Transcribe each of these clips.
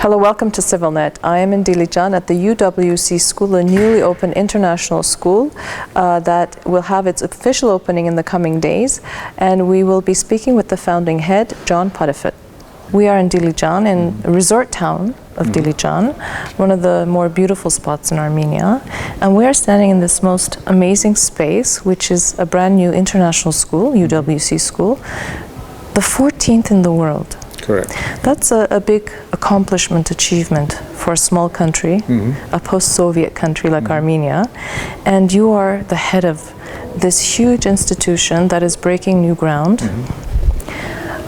Hello, welcome to CivilNet. I am in Dilijan at the UWC school, a newly opened international school that will have its official opening in the coming days, and we will be speaking with the founding head, John Puddefoot. We are in Dilijan, in a resort town of Dilijan, one of the more beautiful spots in Armenia, and we are standing in this most amazing space, which is a brand new international school, UWC school, the 14th in the world. Correct. That's a big accomplishment, achievement for a small country, a post-Soviet country like Armenia, and you are the head of this huge institution that is breaking new ground.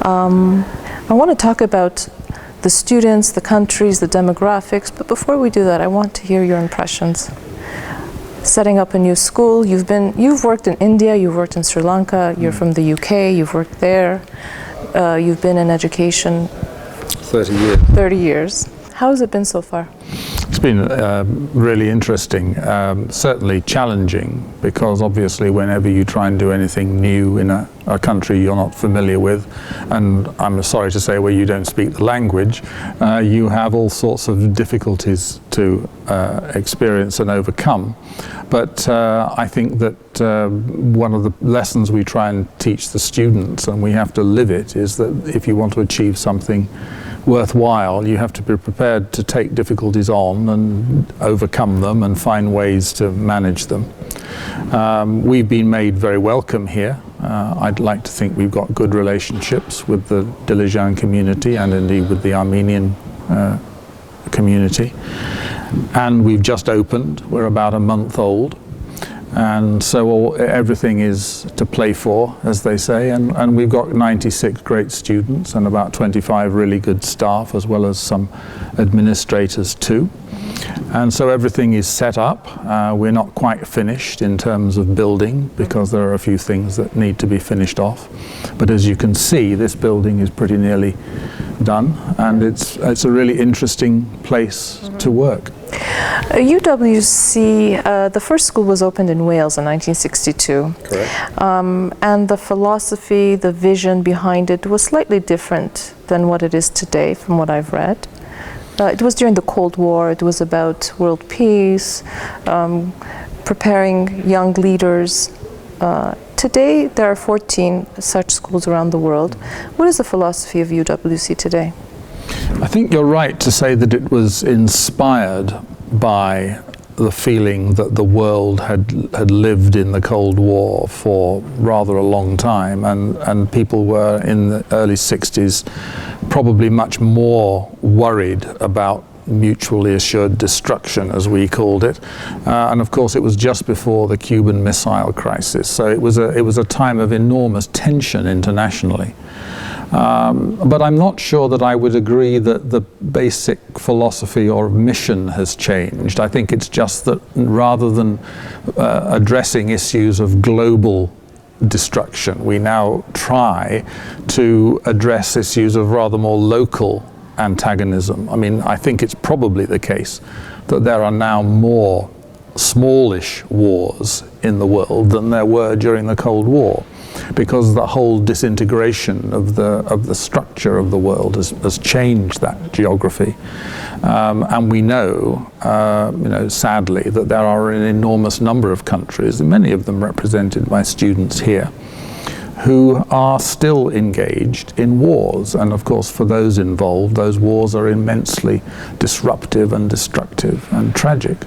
I want to talk about the students, the countries, the demographics, but before we do that, I want to hear your impressions. Setting up a new school, you've worked in India, you've worked in Sri Lanka, you're from the UK, you've worked there. You've been in education 30 years. 30 years. How has it been so far? It's been really interesting, certainly challenging, because obviously whenever you try and do anything new in a country you're not familiar with, and I'm sorry to say where you don't speak the language, you have all sorts of difficulties to experience and overcome. But I think that one of the lessons we try and teach the students, and we have to live it, is that if you want to achieve something worthwhile, you have to be prepared to take difficulties on and overcome them and find ways to manage them. We've been made very welcome here. I'd like to think we've got good relationships with the Dilijan community and indeed with the Armenian community. And we've just opened. We're about a month old. And so everything is to play for, as they say, and we've got 96 great students and about 25 really good staff, as well as some administrators too. And so everything is set up. We're not quite finished in terms of building, because there are a few things that need to be finished off. But as you can see, this building is pretty nearly done, and it's a really interesting place to work. UWC, the first school was opened in Wales in 1962. Correct. And the philosophy, the vision behind it was slightly different than what it is today, from what I've read. It was during the Cold War. It was about world peace, preparing young leaders. Today, there are 14 such schools around the world. What is the philosophy of UWC today? I think you're right to say that it was inspired by the feeling that the world had lived in the Cold War for rather a long time, and people were in the early 60s probably much more worried about mutually assured destruction, as we called it, and of course it was just before the Cuban Missile Crisis, so it was a time of enormous tension internationally. But I'm not sure that I would agree that the basic philosophy or mission has changed. I think it's just that rather than addressing issues of global destruction, we now try to address issues of rather more local antagonism. I mean, I think it's probably the case that there are now more smallish wars in the world than there were during the Cold War, because the whole disintegration of the structure of the world has changed that geography, and we know, sadly, that there are an enormous number of countries, many of them represented by students here, who are still engaged in wars, and of course for those involved, those wars are immensely disruptive and destructive and tragic.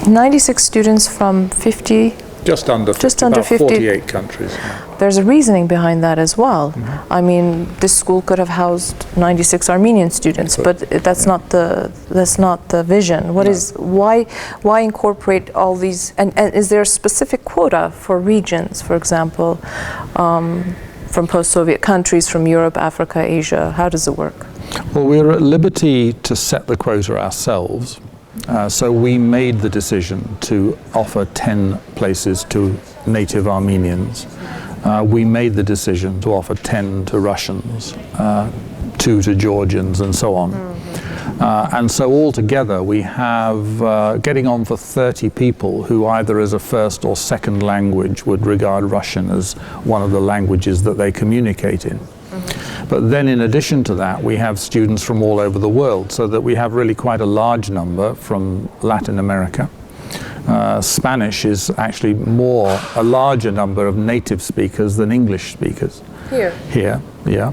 96 students from 50. Just under 50, about 48 countries. There's a reasoning behind that as well. I mean, this school could have housed 96 Armenian students, but that's not the vision. Why incorporate all these? And is there a specific quota for regions, for example, from post-Soviet countries, from Europe, Africa, Asia? How does it work? Well, we're at liberty to set the quota ourselves. So we made the decision to offer 10 places to native Armenians. We made the decision to offer 10 to Russians, 2 to Georgians, and so on. And so altogether we have getting on for 30 people who either as a first or second language would regard Russian as one of the languages that they communicate in. But then in addition to that, we have students from all over the world, so that we have really quite a large number from Latin America. Spanish is actually a larger number of native speakers than English speakers. Here, yeah,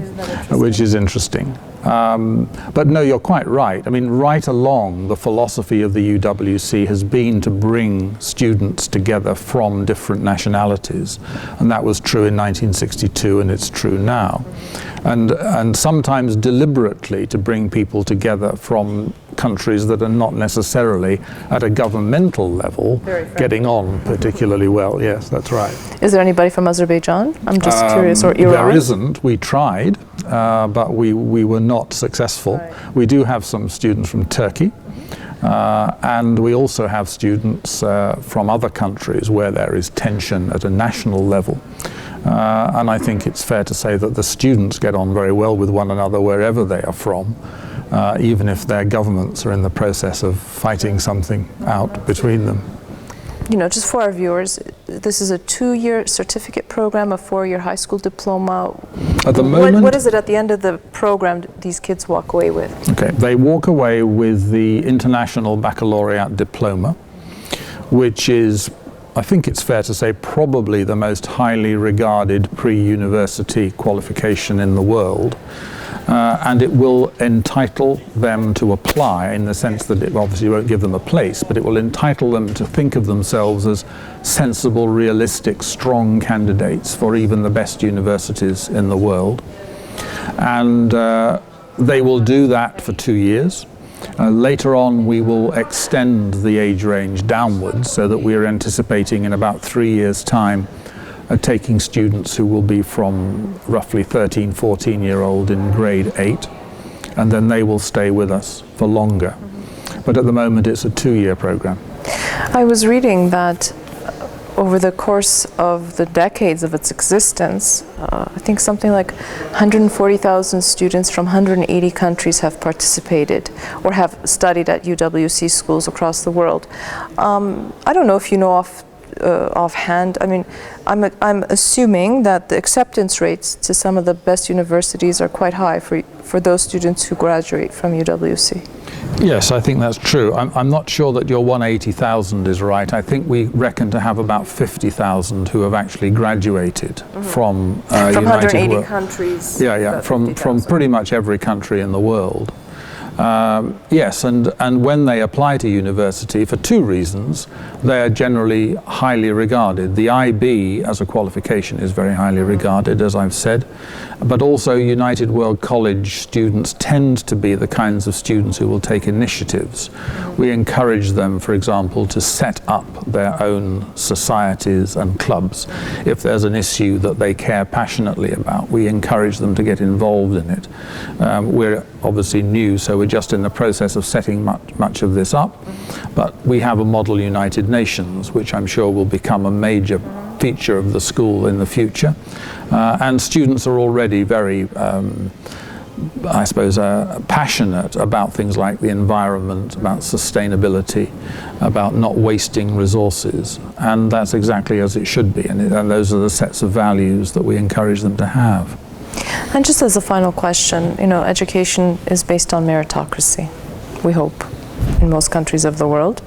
which is interesting. But no, you're quite right. I mean, right along, the philosophy of the UWC has been to bring students together from different nationalities. And that was true in 1962, and it's true now. And sometimes deliberately to bring people together from countries that are not necessarily at a governmental level getting on particularly well. Yes, that's right. Is there anybody from Azerbaijan? I'm just curious, or Iran? There isn't. We tried, but we were not successful. Right. We do have some students from Turkey, and we also have students from other countries where there is tension at a national level. And I think it's fair to say that the students get on very well with one another wherever they are from, even if their governments are in the process of fighting something out between them. You know, just for our viewers, this is a 2-year certificate program, a 4-year high school diploma. At the moment, what is it at the end of the program these kids walk away with? Okay, they walk away with the International Baccalaureate Diploma, which is, I think it's fair to say, probably the most highly regarded pre-university qualification in the world. And it will entitle them to apply, in the sense that it obviously won't give them a place, but it will entitle them to think of themselves as sensible, realistic, strong candidates for even the best universities in the world. And they will do that for 2 years. Later on, we will extend the age range downwards, so that we are anticipating in about 3 years' time taking students who will be from roughly 13, 14-year-old in grade 8, and then they will stay with us for longer. But at the moment, it's a 2-year program. I was reading that over the course of the decades of its existence, I think something like 140,000 students from 180 countries have participated or have studied at UWC schools across the world. I don't know if you know offhand. I mean, I'm assuming that the acceptance rates to some of the best universities are quite high for those students who graduate from UWC. Yes, I think that's true. I'm not sure that your 180,000 is right. I think we reckon to have about 50,000 who have actually graduated from United 180 countries. Yeah, from pretty much every country in the world. Yes, and when they apply to university, for 2 reasons, they are generally highly regarded. The IB as a qualification is very highly regarded, as I've said, but also United World College students tend to be the kinds of students who will take initiatives. We encourage them, for example, to set up their own societies and clubs. If there's an issue that they care passionately about, we encourage them to get involved in it. We're obviously new, so we're just in the process of setting much of this up, but we have a model United Nations, which I'm sure will become a major feature of the school in the future. And students are already very, I suppose, passionate about things like the environment, about sustainability, about not wasting resources. And that's exactly as it should be. And those are the sets of values that we encourage them to have. And just as a final question, you know, education is based on meritocracy, we hope, in most countries of the world.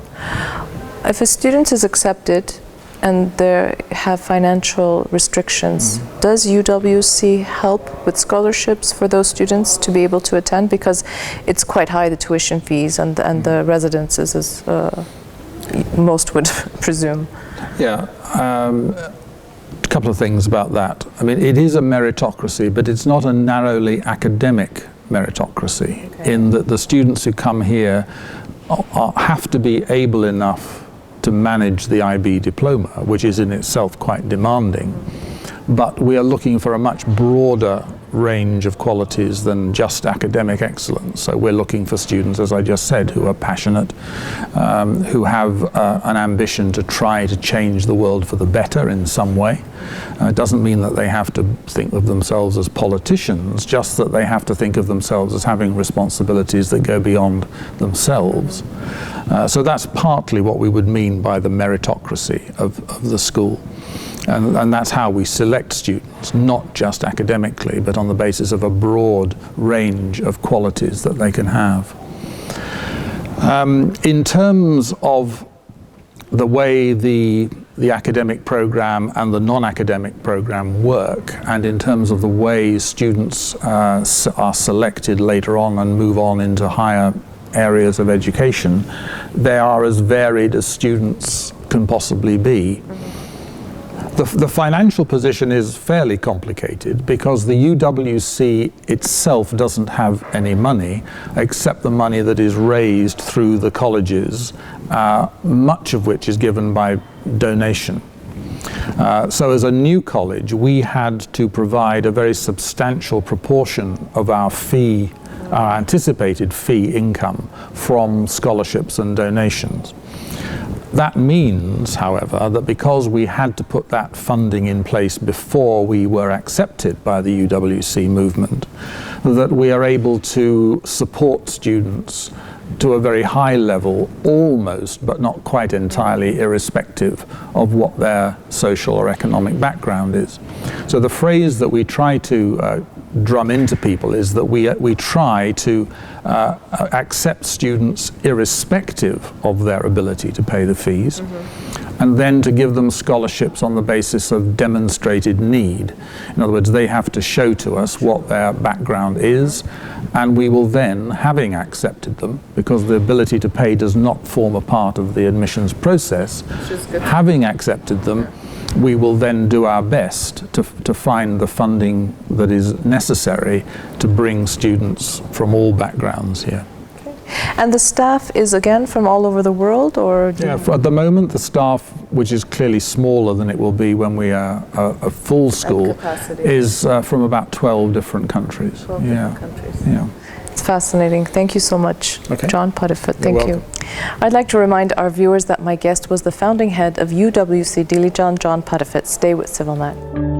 If a student is accepted and they have financial restrictions, does UWC help with scholarships for those students to be able to attend? Because it's quite high, the tuition fees and the residences, as most would presume. Yeah. A couple of things about that. I mean, it is a meritocracy, but it's not a narrowly academic meritocracy, in that the students who come here have to be able enough to manage the IB diploma, which is in itself quite demanding. But we are looking for a much broader range of qualities than just academic excellence. So we're looking for students, as I just said, who are passionate, who have an ambition to try to change the world for the better in some way. It doesn't mean that they have to think of themselves as politicians, just that they have to think of themselves as having responsibilities that go beyond themselves. So that's partly what we would mean by the meritocracy of the school. And that's how we select students, not just academically, but on the basis of a broad range of qualities that they can have. In terms of the way the academic program and the non-academic program work, and in terms of the way students are selected later on and move on into higher areas of education, they are as varied as students can possibly be. The financial position is fairly complicated because the UWC itself doesn't have any money except the money that is raised through the colleges, much of which is given by donation. So as a new college, we had to provide a very substantial proportion of our fee, our anticipated fee income from scholarships and donations. That means, however, that because we had to put that funding in place before we were accepted by the UWC movement, that we are able to support students to a very high level, almost, but not quite entirely, irrespective of what their social or economic background is. So the phrase that we try to drum into people is that we try to accept students irrespective of their ability to pay the fees, and then to give them scholarships on the basis of demonstrated need. In other words, they have to show to us what their background is, and we will then, having accepted them, because the ability to pay does not form a part of the admissions process, having accepted them, we will then do our best to find the funding that is necessary to bring students from all backgrounds here. And the staff is again from all over the world, or? Yeah, at the moment the staff, which is clearly smaller than it will be when we are a full school, is from about 12 different countries. 12 different countries. Yeah. It's fascinating. Thank you so much, Okay. John Puddefoot. Thank you. welcome. I'd like to remind our viewers that my guest was the founding head of UWC Dilijan, John Puddefoot. Stay with CivilNet.